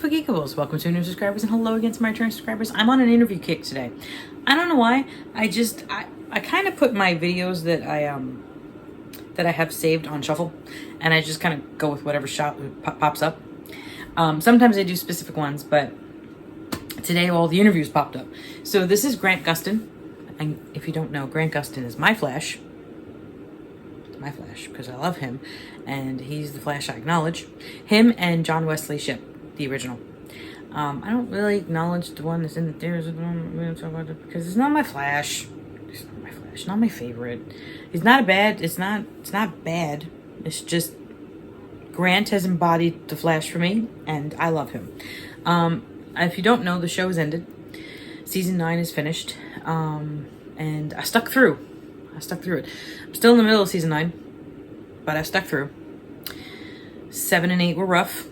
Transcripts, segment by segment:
Geekables. Welcome to new subscribers and hello again to my return subscribers. I'm on an interview kick today. I don't know why. I kind of put my videos that I have saved on shuffle, and I just kind of go with whatever pops up. Sometimes I do specific ones, but today all the interviews popped up. So this is Grant Gustin, and if you don't know, Grant Gustin is my Flash, because I love him, and he's the Flash I acknowledge. Him and John Wesley Shipp, the original. I don't really acknowledge the one that's in the theaters because it's not my Flash. It's not my Flash. Not my favorite. It's not bad. It's not bad. It's just Grant has embodied the Flash for me, and I love him. If you don't know, the show has ended. Season 9 is finished, and I stuck through. I stuck through it. I'm still in the middle of season 9, but I stuck through. 7 and 8 were rough,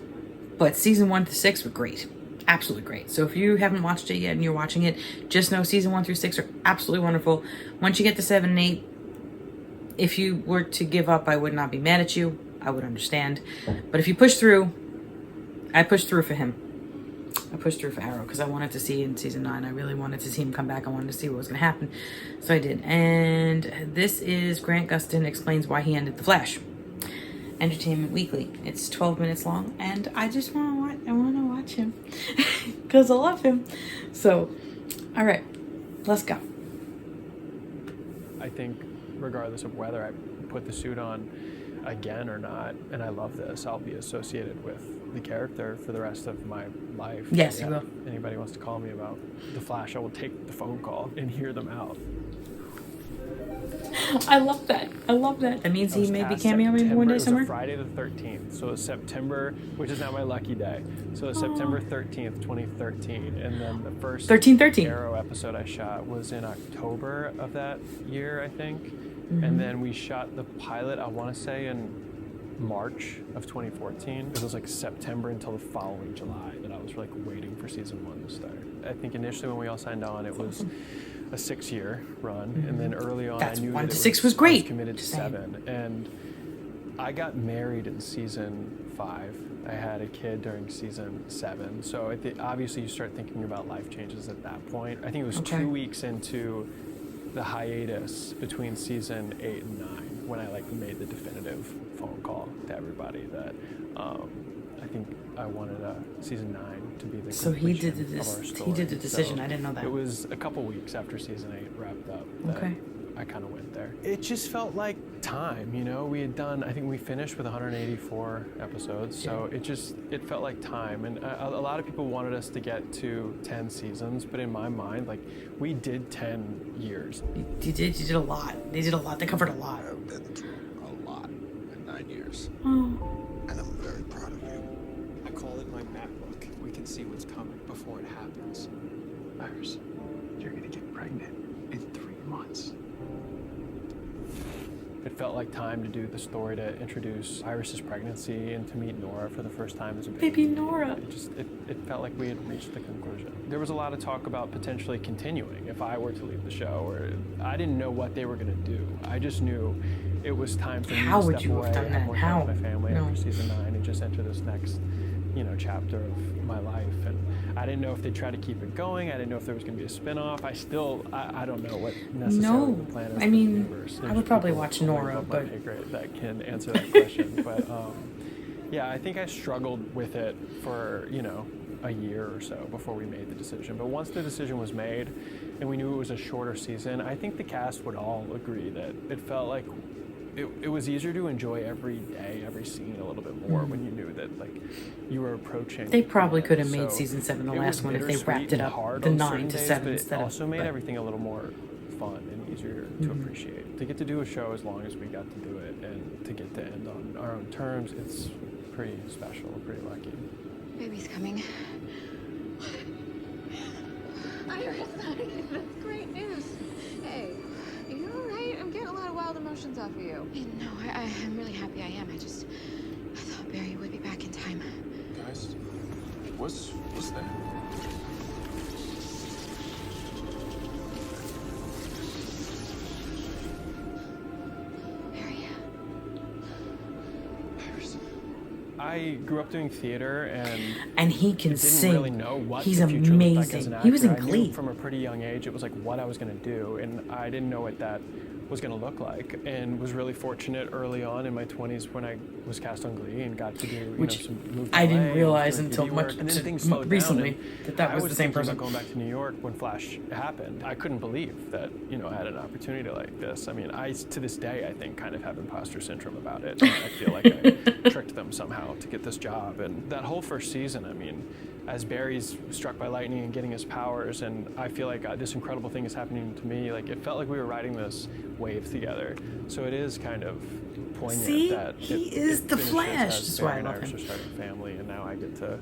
but season 1 to 6 were great. Absolutely great. So if you haven't watched it yet and you're watching it, just know season 1 through 6 are absolutely wonderful. Once you get to 7 and 8, if you were to give up, I would not be mad at you. I would understand. But if you push through, I pushed through for him. I pushed through for Arrow because I wanted to see in season 9. I really wanted to see him come back. I wanted to see what was going to happen. So I did. And this is Grant Gustin explains why he ended The Flash. Entertainment Weekly. It's 12 minutes long, and I just want to watch him because I love him. So, all right, let's go. I think regardless of whether I put the suit on again or not, and I love this, I'll be associated with the character for the rest of my life. Yes, yeah, you will. If anybody wants to call me about The Flash, I will take the phone call and hear them out. I love that. I love that. That means he may be cameoing one day somewhere. It was Friday the 13th, so it was September, which is now my lucky day. So it was September 13th, 2013, and then the first 13. Arrow episode I shot was in October of that year, I think. And then we shot the pilot, I want to say, in March of 2014. It was like September until the following July that I was like waiting for season 1 to start. I think initially when we all signed on, it was a 6-year run, and then early on I knew 1 that to it 6 was great. I was committed to 7, and I got married in season 5. I had a kid during season 7, so obviously you start thinking about life changes at that point. I think it was 2 weeks into the hiatus between season 8 and 9 when I like made the definitive phone call to everybody that I think I wanted season 9 to be the completion of our story. He did the decision. So I didn't know that. It was a couple weeks after season 8 wrapped up that I kind of went there. It just felt like time, you know. We had done, I think we finished with 184 episodes, so it felt like time. And a lot of people wanted us to get to 10 seasons, but in my mind, like, we did 10 years. You did a lot. They did a lot. They covered a lot. I've been through a lot in 9 years. Oh. And I'm very proud of you. I call it my map book. We can see what's coming before it happens. Iris, you're gonna get pregnant in 3 months. It felt like time to do the story to introduce Iris's pregnancy and to meet Nora for the first time as a baby. Baby Nora. It felt like we had reached the conclusion. There was a lot of talk about potentially continuing if I were to leave the show, or I didn't know what they were going to do. I just knew it was time for me to step away. How would you have done that? More time with my family after season 9 and just enter this next, chapter of my life. And I didn't know if they'd try to keep it going. I didn't know if there was going to be a spin-off. I don't know what necessarily the plan is. I mean, I would probably watch Nora, but that can answer that question. But yeah, I think I struggled with it for a year or so before we made the decision. But once the decision was made and we knew it was a shorter season, I think the cast would all agree that it felt like it was easier to enjoy every day, every scene a little bit more when you knew that like you were approaching. They probably could have made season 7 the last one if they wrapped it up the 9 to 7 instead of. It also made everything a little more fun and easier to appreciate. To get to do a show as long as we got to do it and to get to end on our own terms, it's pretty special. We're pretty lucky. Baby's coming. Iris, honey, that's great news. Hey, you all right? I'm getting a lot of wild emotions off of you. No, I'm really happy I am. I thought Barry would be back in time. Guys, what's that? Barry. Iris. I grew up doing theater And he can didn't sing. really know what He's the future looked like as amazing. an He was in actor. I knew Glee. from a pretty young age it was like what I was going to do, and I didn't know what that was going to look like, and was really fortunate early on in my 20s when I was cast on Glee and got to do Which some move to I LA didn't and realize doing until TV much work, and then things to, slowed recently down, and that I was was the same thinking person. about going back to New York when Flash happened. I couldn't believe that I had an opportunity like this. I mean, I to this day I think kind of have imposter syndrome about it. I feel like I tricked them somehow to get this job, and that whole first season, I mean, as Barry's struck by lightning and getting his powers, and I feel like this incredible thing is happening to me. Like, it felt like we were riding this wave together. So it is kind of poignant. See? That He it is the finishes Flash. as That's why I Barry and love are him. starting a family, and now I get to,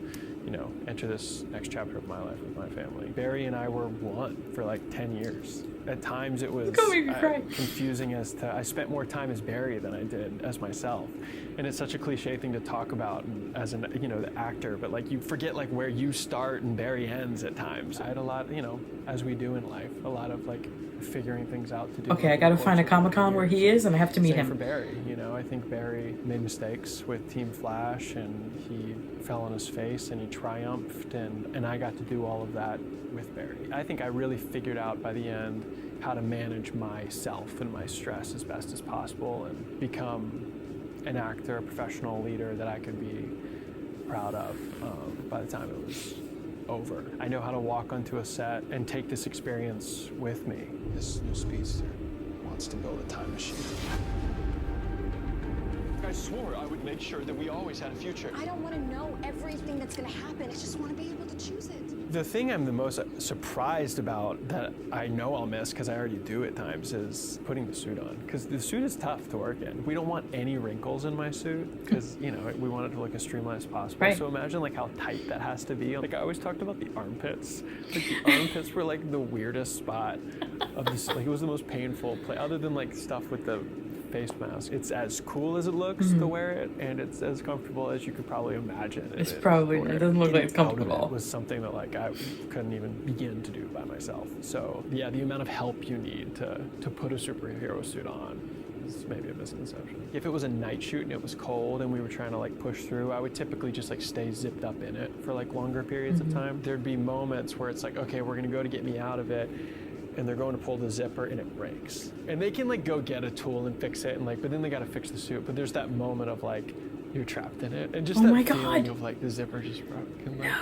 enter this next chapter of my life with my family. Barry and I were one for like 10 years. At times it was You're gonna make me cry. confusing as to I spent more time as Barry than I did as myself, and it's such a cliche thing to talk about as an the actor, but like you forget like where you start and Barry ends at times. I had a lot, as we do in life, a lot of like figuring things out to do. Okay, I over gotta the find a course of Comic-Con where he years. is, and I have to meet Same him. for Barry. I think Barry made mistakes with Team Flash, and he fell on his face, and he triumphed, and I got to do all of that with Barry. I think I really figured out by the end how to manage myself and my stress as best as possible and become an actor, a professional leader that I could be proud of by the time it was over. I know how to walk onto a set and take this experience with me. This new speedster wants to build a time machine. I swore I would make sure that we always had a future. I don't want to know everything that's going to happen. I just want to be able to choose it. The thing I'm the most surprised about that I know I'll miss, because I already do at times, is putting the suit on. Because the suit is tough to work in. We don't want any wrinkles in my suit, because, we want it to look as streamlined as possible. Right. So imagine like how tight that has to be. Like I always talked about the armpits. Like the armpits were like the weirdest spot of this. Like it was the most painful play, other than like stuff with the face mask. It's as cool as it looks to wear it, and it's as comfortable as you could probably imagine. It's probably, it doesn't look like it's comfortable. It was something that like I couldn't even begin to do by myself. So yeah, the amount of help you need to put a superhero suit on is maybe a misconception. If it was a night shoot and it was cold and we were trying to like push through, I would typically just like stay zipped up in it for like longer periods of time. There'd be moments where it's like, okay, we're gonna go to get me out of it, and they're going to pull the zipper and it breaks. And they can like go get a tool and fix it, and like, but then they gotta fix the suit. But there's that moment of like, you're trapped in it. And just Oh that my feeling God. of like the zipper just broke. And like,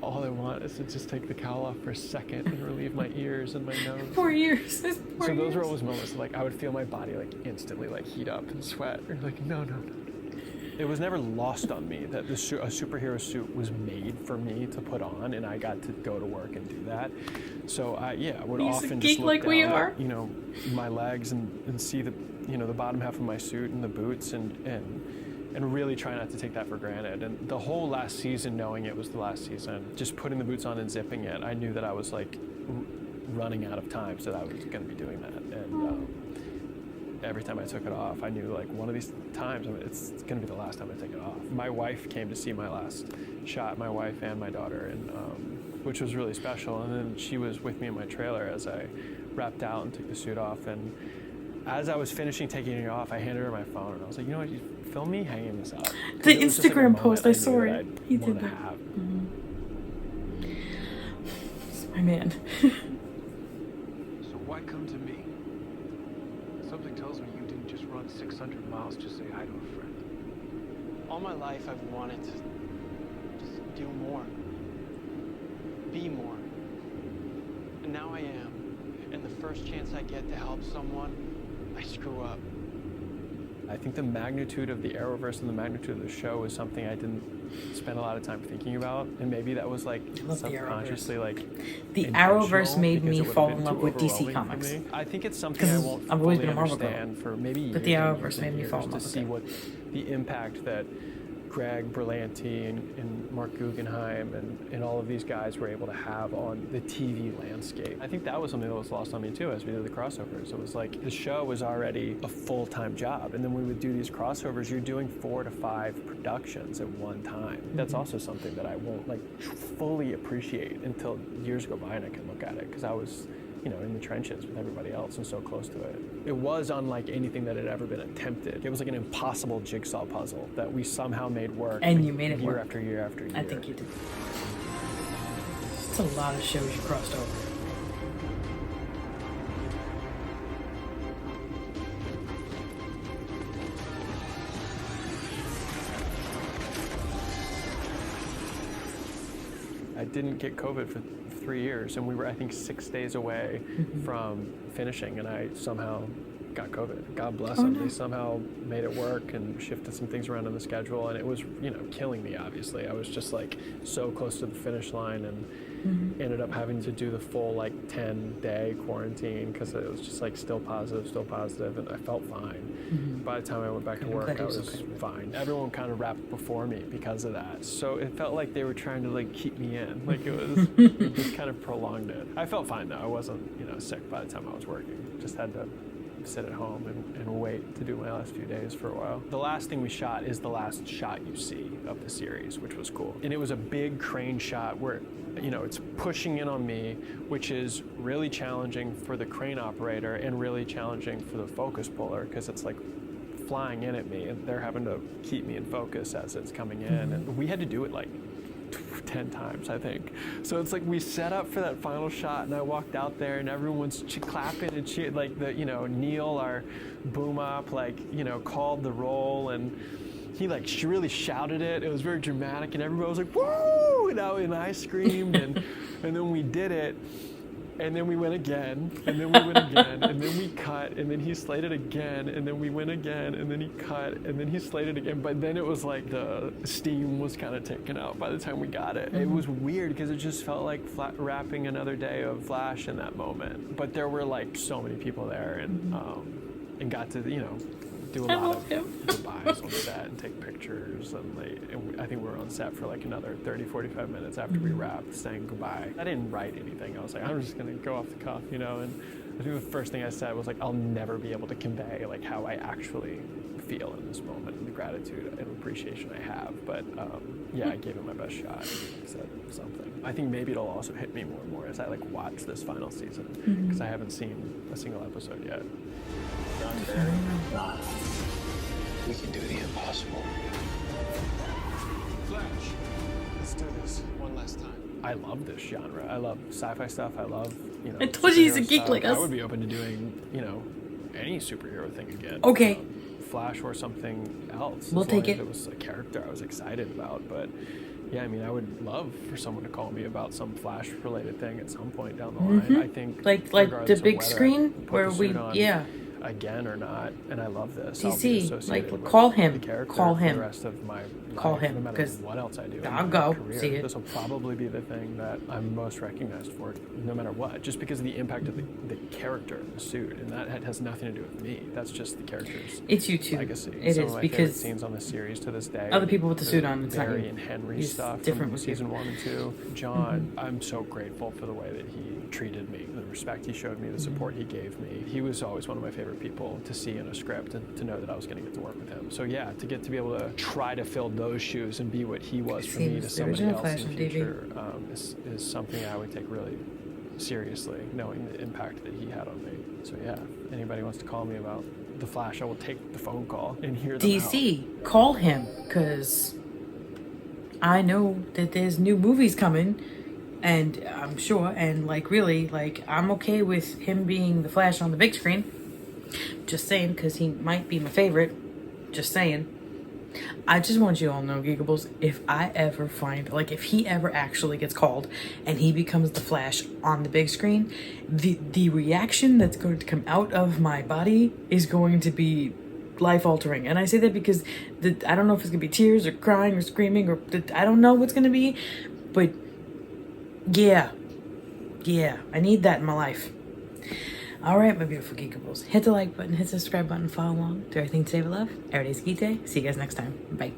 all I want is to just take the cowl off for a second and relieve my ears and my nose. 4 years. That's 4 So years. those were always moments of, like I would feel my body like instantly like heat up and sweat. Or like, no. It was never lost on me that a superhero suit was made for me to put on, and I got to go to work and do that. So I would He's a often geek just look like down we at, are. my legs and see the the bottom half of my suit and the boots and really try not to take that for granted. And the whole last season, knowing it was the last season, just putting the boots on and zipping it, I knew that I was like running out of time, so that I was going to be doing that. And every time I took it off, I knew like one of these times it's going to be the last time I take it off. My wife came to see my last shot, my wife and my daughter, and which was really special. And then she was with me in my trailer as I wrapped out and took the suit off. And as I was finishing taking it off, I handed her my phone, and I was like, you know what, you film me hanging this up. 'Cause The it was just, like, a Instagram post, I moment saw knew it. that I'd He did wanna that. have. It's my man. So why come to me? Something tells me you didn't just run 600 miles to say hi to a friend. All my life I've wanted to just do more. Be more. And now I am. And the first chance I get to help someone, I screw up. I think the magnitude of the Arrowverse and the magnitude of the show is something I didn't spend a lot of time thinking about, and maybe that was like love the subconsciously like The intentional, Arrowverse made because me it would've fall been in love too with DC overwhelming for Comics. me. I think it's something 'Cause I won't I've always fully been a Marvel girl. understand for maybe years. But the and Arrowverse years made and me fall in years love to with see it. what the impact that Greg Berlanti and Mark Guggenheim and all of these guys were able to have on the TV landscape. I think that was something that was lost on me too as we did the crossovers. It was like the show was already a full-time job, and then we would do these crossovers. You're doing 4 to 5 productions at one time. That's also something that I won't like fully appreciate until years go by and I can look at it, because I was you know, in the trenches with everybody else and so close to it. It was unlike anything that had ever been attempted. It was like an impossible jigsaw puzzle that we somehow made work. And you made it year work. after year after year. I think you did. It's a lot of shows you crossed over. I didn't get COVID for 3 years, and we were, I think, 6 days away from finishing, and I somehow got COVID. God bless them. No. They somehow made it work and shifted some things around in the schedule, and it was, you know, killing me, obviously. I was just like so close to the finish line, and ended up having to do the full like 10-day quarantine because it was just like still positive, and I felt fine. By the time I went back to work, I was fine. Everyone kind of wrapped before me because of that, so it felt like they were trying to like keep me in. Like it was, it just kind of prolonged it. I felt fine though. I wasn't, you know, sick by the time I was working. Just had to sit at home and wait to do my last few days for a while. The last thing we shot is the last shot you see of the series, which was cool. And it was a big crane shot where, you know, it's pushing in on me, which is really challenging for the crane operator and really challenging for the focus puller because it's like flying in at me and they're having to keep me in focus as it's coming in. And we had to do it like 10 times, I think. So it's like we set up for that final shot and I walked out there and everyone's clapping and cheering, like the, you know, Neil, our boom op, like, you know, called the roll and he like really shouted it. It was very dramatic and everybody was like, woo! And I screamed and then we did it. And then we went again, and then we went again, and then we cut, and then he slayed it again, and then we went again, and then he cut, and then he slayed it again. But then it was like the steam was kind of taken out by the time we got it. It was weird because it just felt like wrapping another day of Flash in that moment. But there were like so many people there, and got to, you know, do a lot of goodbyes on set and take pictures, and I think we were on set for like another 30-45 minutes after we wrapped saying goodbye. I didn't write anything. I was like, I'm just gonna go off the cuff, you know, and I think the first thing I said was like, I'll never be able to convey like how I actually feel in this moment and the gratitude and appreciation I have, but yeah, I gave it my best shot and said something. I think maybe it'll also hit me more and more as I like watch this final season because I haven't seen a single episode yet. We can do the impossible. Flash, let's do this one last time. I love this genre. I love sci-fi stuff. I love, you know, I told you he's a superhero geek stuff. like us. I would be open to doing, you know, any superhero thing again. Okay. Flash or something else. We'll as long take as it. It was a character I was excited about, but yeah, I mean, I would love for someone to call me about some Flash-related thing at some point down the line. I think like the regardless of big whether I screen put where the we suit on again or not, and I love this. I'll be DC, associated like with call him, the character call for him. the rest of my Call life, him, no matter 'cause what else I do. in I'll my go career. see it. This will probably be the thing that I'm most recognized for, no matter what, just because of the impact of the character in the suit, and that has nothing to do with me. That's just the character's It's you too. legacy. It Some is of my because favorite scenes on the series to this day. other people with the suit on, it's not Barry you. and Henry He's stuff different from with you. season 1 and 2. John, I'm so grateful for the way that he treated me, the respect he showed me, the support he gave me. He was always one of my favorite people to see in a script and to know that I was going to get to work with him. So yeah, to get to be able to try to fill those shoes and be what he was for me to the somebody original else Flash in on the TV. future is something I would take really seriously, knowing the impact that he had on me. So yeah, if anybody wants to call me about the Flash, I will take the phone call and hear them out. DC, call him, because I know that there's new movies coming, and I'm sure, and like really, like I'm okay with him being the Flash on the big screen. Just saying, because he might be my favorite. Just saying. I just want you all to know, Geekables, if I ever find, like if he ever actually gets called and he becomes the Flash on the big screen, the reaction that's going to come out of my body is going to be life-altering. And I say that because I don't know if it's going to be tears or crying or screaming or I don't know what's going to be, but yeah, I need that in my life. All right, my beautiful Geekables. Hit the like button, hit the subscribe button, follow along. Do everything to save love. Every day's Geek Day. See you guys next time. Bye.